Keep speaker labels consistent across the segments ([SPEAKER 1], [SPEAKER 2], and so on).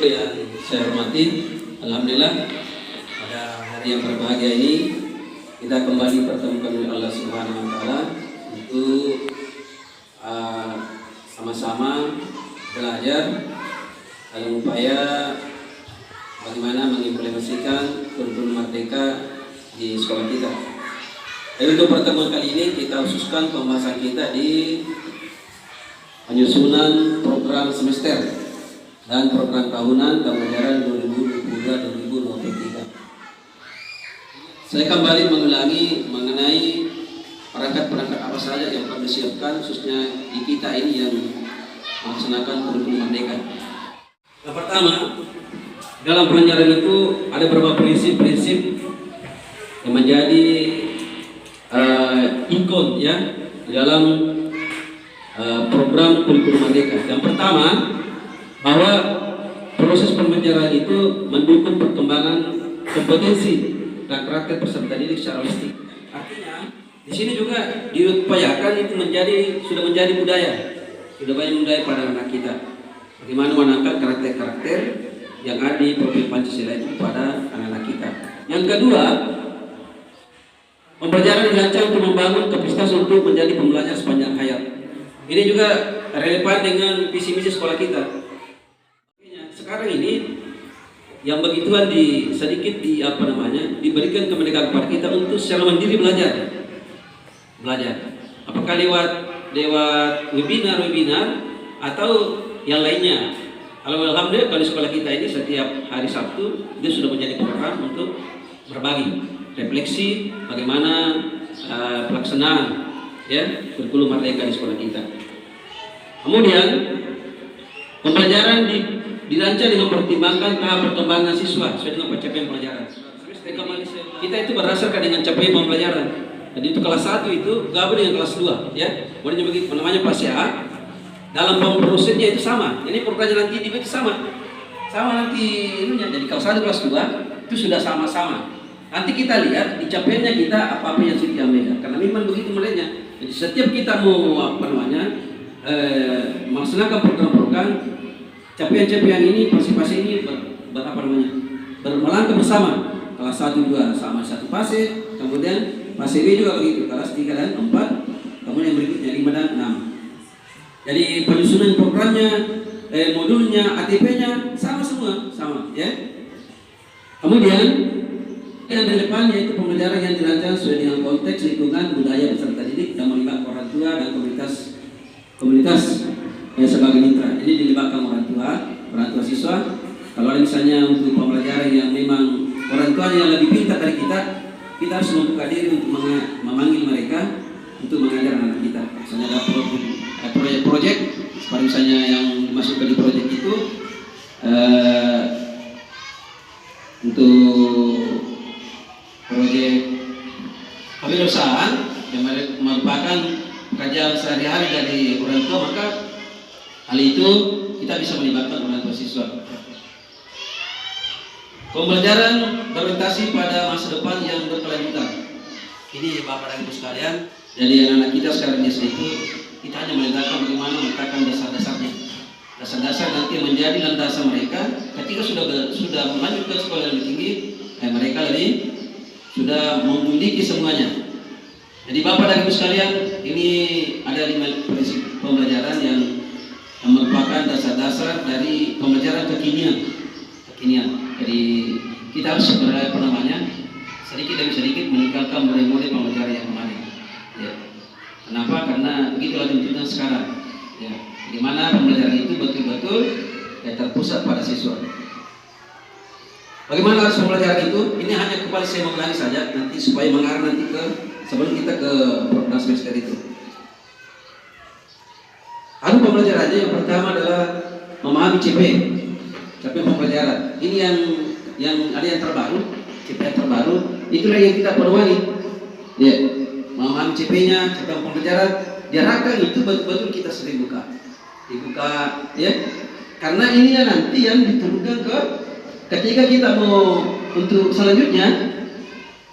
[SPEAKER 1] yang saya hormati, alhamdulillah pada hari yang berbahagia ini kita kembali bertemukan oleh Allah Subhanahu wa taala untuk sama-sama belajar dalam upaya bagaimana mengimplementasikan kurikulum merdeka di sekolah kita. Jadi untuk pertemuan kali ini kita khususkan pembahasan kita di penyusunan program semester dan program tahunan tahun ajaran 2022-2023. Saya kembali mengulangi mengenai perangkat-perangkat apa saja yang perlu disiapkan khususnya di kita ini yang melaksanakan kurikulum merdeka. Yang pertama, dalam pelajaran itu ada beberapa prinsip-prinsip yang menjadi ikon ya di dalam program kurikulum merdeka. Yang pertama, bahwa proses pembelajaran itu mendukung perkembangan kompetensi dan karakter peserta didik secara holistik. Artinya di sini juga diupayakan itu sudah menjadi budaya pada anak kita. Bagaimana menangkap karakter-karakter yang ada di profil Pancasila itu pada anak-anak kita. Yang kedua, pembelajaran dirancang untuk membangun kapasitas untuk menjadi pembelajar sepanjang hayat. Ini juga relevan dengan visi misi sekolah kita. Sekarang ini yang begituan diberikan kemerdekaan kepada kita untuk secara mandiri belajar. Apakah lewat webinar atau yang lainnya. Alhamdulillah kalau sekolah kita ini setiap hari Sabtu itu sudah menjadi program untuk berbagi refleksi bagaimana pelaksanaan kurikulum merdeka di sekolah kita. Kemudian pembelajaran dirancang dengan mempertimbangkan tahap perkembangan siswa sesuai dengan pencapaian pelajaran. Kita itu berdasarkan dengan capaian pembelajaran. Jadi itu kelas 1 itu gabung dengan kelas 2 ya. Boleh begitu namanya fase A. Dalam prosesnya itu sama. Ini programnya nanti itu sama nanti ininya. Jadi kelas 1 kelas 2 itu sudah sama-sama. Nanti kita lihat di capaiannya kita apa yang sudah diambil. Karena memang begitu mulainya. Jadi setiap kita mau melaksanakan program-program capaian ini fase-fase ini melangkah bersama. Kelas 1 2 sama satu fase, kemudian fase B juga begitu, kelas 3 dan 4, kemudian berikutnya 5 dan 6. Jadi penyusunan programnya, modulnya, ATP-nya sama semua, ya. Kemudian yang relevan yaitu pembelajaran yang dirancang sesuai dengan konteks lingkungan budaya peserta didik yang melibatkan orang tua dan komunitas sebagai mitra. Ini dilibatkan orang tua siswa. Kalau misalnya untuk pembelajaran yang memang orang tua yang lebih pintar dari kita harus membuka diri untuk memanggil mereka untuk mengajar anak kita. Misalnya ada proyek-proyek, seperti misalnya yang dimasukkan di proyek itu untuk proyek kewirausahaan yang merupakan pekerjaan sehari-hari dari orang tua, maka hal itu kita bisa melibatkan orang tua siswa. Pembelajaran berorientasi pada masa depan yang berkelanjutan. Ini Bapak dan Ibu sekalian, jadi anak-anak kita sekarang di SD itu kita hanya meletakkan bagaimana meletakkan dasar-dasarnya. Dasar-dasar nanti menjadi landasan mereka ketika sudah melanjut ke sekolah yang lebih tinggi, mereka sudah memiliki semuanya. Jadi Bapak dan Ibu sekalian, ini ada 5 prinsip pembelajaran yang merupakan dasar-dasar dari pembelajaran kekinian. Jadi kita harus sedikit demi sedikit meningkatkan model-model pembelajaran yang kemarin. Ya. Kenapa? Karena begitulah tuntutan sekarang. Ya. Bagaimana pembelajaran itu betul-betul terpusat pada siswa. Bagaimana harus pembelajaran itu? Ini hanya kembali saya mengulangi saja nanti supaya mengarah nanti sebelum kita ke program semester itu. Pembelajarannya yang pertama adalah memahami capaian pembelajaran. Ini yang ada yang terbaru, CP terbaru. Itulah yang kita perluani. Ya, memahami CP-nya, capaian pembelajaran. Diharapkan itu betul-betul kita sering dibuka, ya. Karena ini nanti yang diturunkan ketika kita mau untuk selanjutnya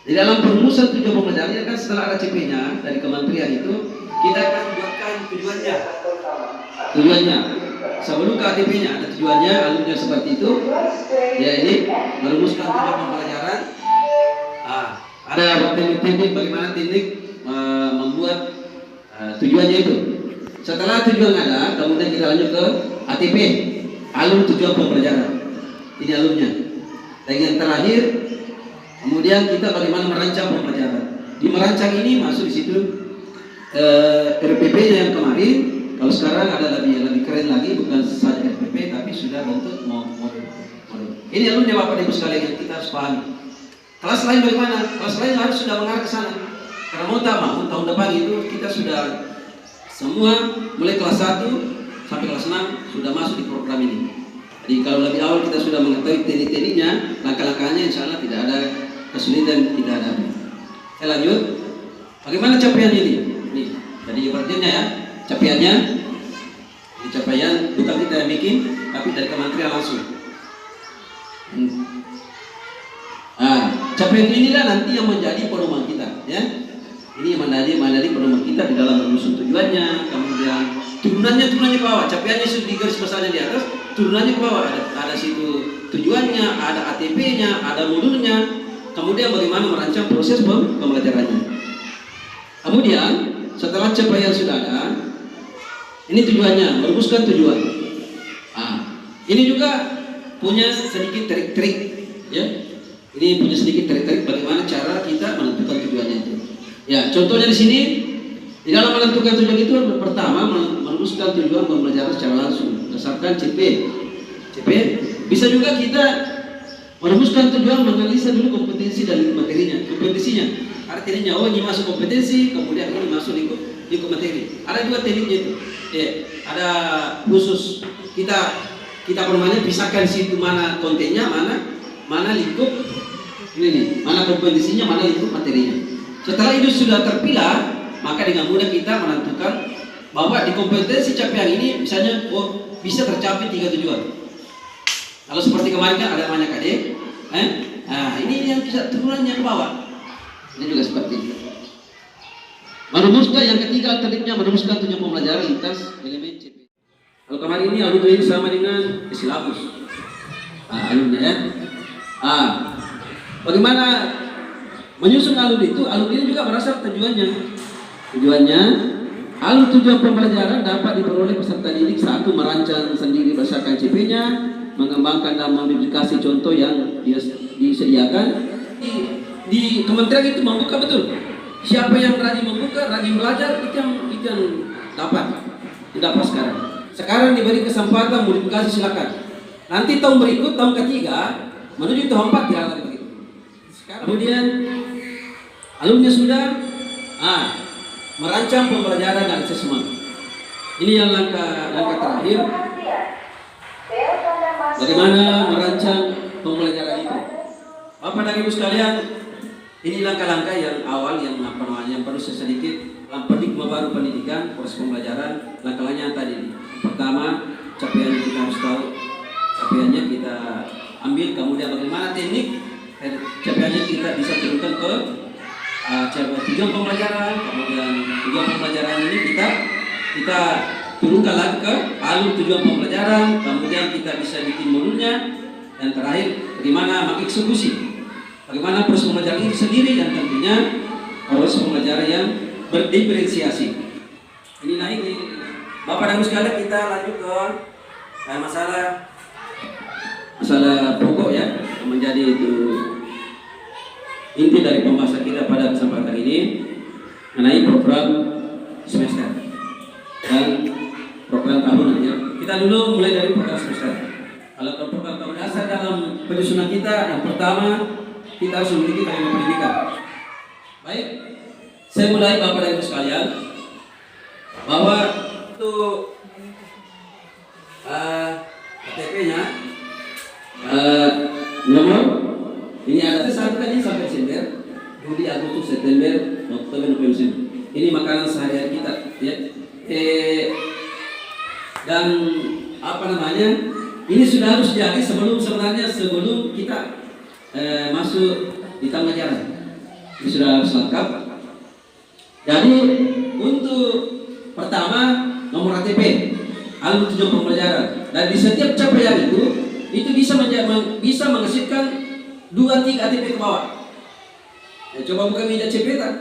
[SPEAKER 1] di dalam perumusan tujuan pembelajaran kan setelah ada CP-nya dari kementerian itu kita akan buatkan tujuannya. sebelum ke ATP-nya ada tujuannya, alurnya seperti itu. Ya, ini merumuskan tujuan pembelajaran. Ada teknik bagaimana teknik membuat tujuannya itu. Setelah tujuan ada, kemudian kita lanjut ke ATP, alur tujuan pembelajaran. Ini alurnya. Dan yang terakhir, kemudian kita bagaimana merancang pembelajaran. Di merancang ini masuk di situ RPP-nya yang kemarin. Kalau sekarang ada lebih keren lagi, bukan saja RPP tapi sudah bentuk modul. Ini alurnya Bapak Ibu sekalian yang kita harus pahami. Kelas lain bagaimana? Kelas lain harus sudah mengarah ke sana. Karena mau tak mau tahun depan itu kita sudah semua mulai kelas 1 sampai kelas 6 sudah masuk di program ini. Jadi kalau lebih awal kita sudah mengetahui teknik-tekniknya, langkah-langkahnya insya Allah tidak ada kesulitan kita hadapi. Saya lanjut. Bagaimana capaian ini? Nih, tadi pengertiannya ya. Capaiannya, ini capaian bukan kita yang bikin, tapi dari kementerian langsung. Capaian inilah nanti yang menjadi pedoman kita, ya. Ini yang menjadi pedoman kita di dalam menyusun tujuannya, kemudian turunannya ke bawah. Capaiannya sudah di garis besarnya di atas, turunannya ke bawah. Ada situ tujuannya, ada ATP-nya, ada modulnya. Kemudian bagaimana merancang proses pembelajarannya. Kemudian setelah capaian sudah ada, ini tujuannya, merumuskan tujuan. Ini juga punya sedikit trik-trik, ya. Ini punya sedikit trik-trik bagaimana cara kita menentukan tujuannya itu. Ya, contohnya di sini, di dalam menentukan tujuan itu pertama merumuskan tujuan pembelajaran secara langsung berdasarkan CP. Bisa juga kita merumuskan tujuan menganalisa dulu kompetensi dan materinya. Kompetensinya, artinya ini masuk kompetensi, kemudian ini masuk lingkup materi. Ada dua tekniknya itu. Ada khusus kita pisahkan situ mana kontennya, mana lingkup ini nih, mana kompetensinya, mana lingkup materinya. Setelah itu sudah terpilah, maka dengan mudah kita menentukan bahwa di kompetensi capaian ini misalnya bisa tercapai 3 tujuan. Kalau seperti kemarin kan ada namanya KD, ini yang bisa turunannya ke bawah. Ini juga seperti itu. Merumuskan yang ketiga tekniknya merumuskan tujuan pembelajaran lintas elemen CP. Kalau kemarin ini alur ini sama dengan silabus. Alurnya ya. Bagaimana menyusun alur itu? Alur ini juga berasal tujuannya. Tujuannya, alur tujuan pembelajaran dapat diperoleh peserta didik satu merancang sendiri berdasarkan CP-nya, mengembangkan dan memodifikasi contoh yang disediakan. Di kementerian itu membuka betul. Siapa yang rajin membuka, rajin belajar, itu yang dapat sekarang. Sekarang diberi kesempatan modifikasi, silakan. Nanti tahun berikut, tahun ketiga menuju tahun 4 tidak lagi begitu. Kemudian alumni sudah merancang pembelajaran dan asesmen. Ini yang langkah terakhir. Bagaimana merancang pembelajaran itu? Bapak dan Ibu sekalian, ini langkah-langkah yang awal yang perlu sedikit paradigma baru pendidikan, proses pembelajaran. Langkah-langkahnya tadi. Pertama, capaiannya kita harus tahu. Capaiannya kita ambil, kemudian bagaimana teknik capaiannya kita bisa turunkan ke tujuan pembelajaran. Kemudian tujuan pembelajaran ini kita turunkan lagi ke alur tujuan pembelajaran. Kemudian kita bisa bikin modulnya. Dan terakhir, bagaimana mengeksekusi, bagaimana proses pembelajaran itu sendiri, dan tentunya proses pembelajaran yang berdiferensiasi. Ini naik nih, Bapak dan Ibu sekalian, kita lanjut ke masalah pokok ya, yang menjadi itu inti dari pembahasan kita pada kesempatan ini mengenai program semester dan program tahunan ya. Kita dulu mulai dari program semester. Kalau program tahun dasar dalam penyusunan kita, yang pertama kita harus memiliki kalimat pendidikan. Baik, saya mulai Bapak dan Ibu sekalian bahwa untuk KTP-nya nomor ini ada satu kali sampai Desember, Juli, Agustus, September, Oktober, November. Ini makanan sehari-hari kita ya. Dan ini sudah harus jadi sebelum kita masuk di tahun ajaran. Ini sudah harus lengkap. Jadi untuk pertama nomor ATP. album tujuan pembelajaran. Dan di setiap capaian itu bisa menghasilkan 2-3 ATP ke bawah. Ya, coba buka meja CP tak?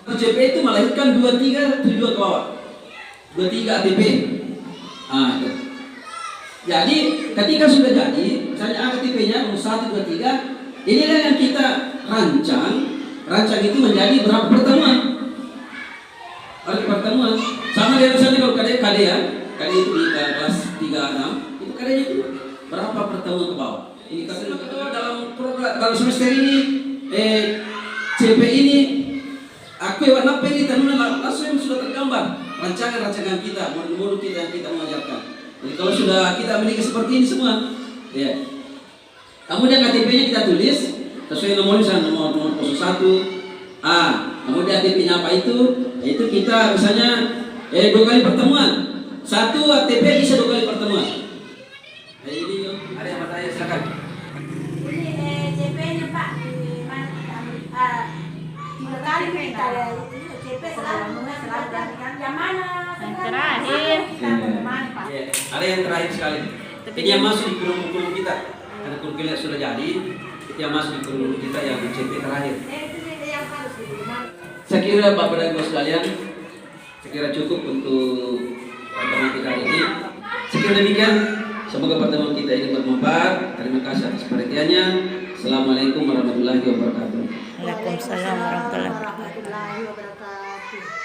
[SPEAKER 1] CP itu melahirkan 2-3 tujuan ke bawah, 2-3 ATP. Itu. Jadi ketika sudah jadi, misalnya ATP-nya 1, 2, 3, inilah yang kita rancang itu menjadi berapa pertemuan? Pertemuan. Sama dengan misalnya kalau KD itu di kelas 36, itu KD-nya itu berapa pertemuan ke bawah? Ini dalam program kalau semester ini CP ini aku warna ini ternyata langsung sudah tergambar rancangan kita, modul kita yang kita mengajarkan. Jadi kalau sudah kita memiliki seperti ini semua, ya. Kemudian KTP-nya kita tulis sesuai nomornya, nomor 01. Kemudian ATP-nya apa itu? Yaitu kita misalnya 2 kali pertemuan. 1 ATP bisa 2 kali pertemuan. Ini ada yang bertanya, silakan.
[SPEAKER 2] Ini CP-nya Pak di mana kita ambil? 3 kali kita ada CP selalu yang mana?
[SPEAKER 3] Yang terakhir.
[SPEAKER 2] Pak.
[SPEAKER 1] Ada yang terakhir sekali. Ini yang masuk di kurikulum kita. Karena kurikulum sudah jadi, itu yang masuk di kurikulum kita yang CP terakhir.
[SPEAKER 2] Itu yang harus
[SPEAKER 1] Saya kira Bapak dan Ibu sekalian, saya kira cukup untuk pertemuan kita hari ini. Saya kira demikian. Semoga pertemuan kita ini bermanfaat. Terima kasih atas perhatiannya. Assalamualaikum warahmatullahi wabarakatuh.
[SPEAKER 3] Waalaikumsalam warahmatullahi wabarakatuh.
[SPEAKER 2] warahmatullahi wabarakatuh.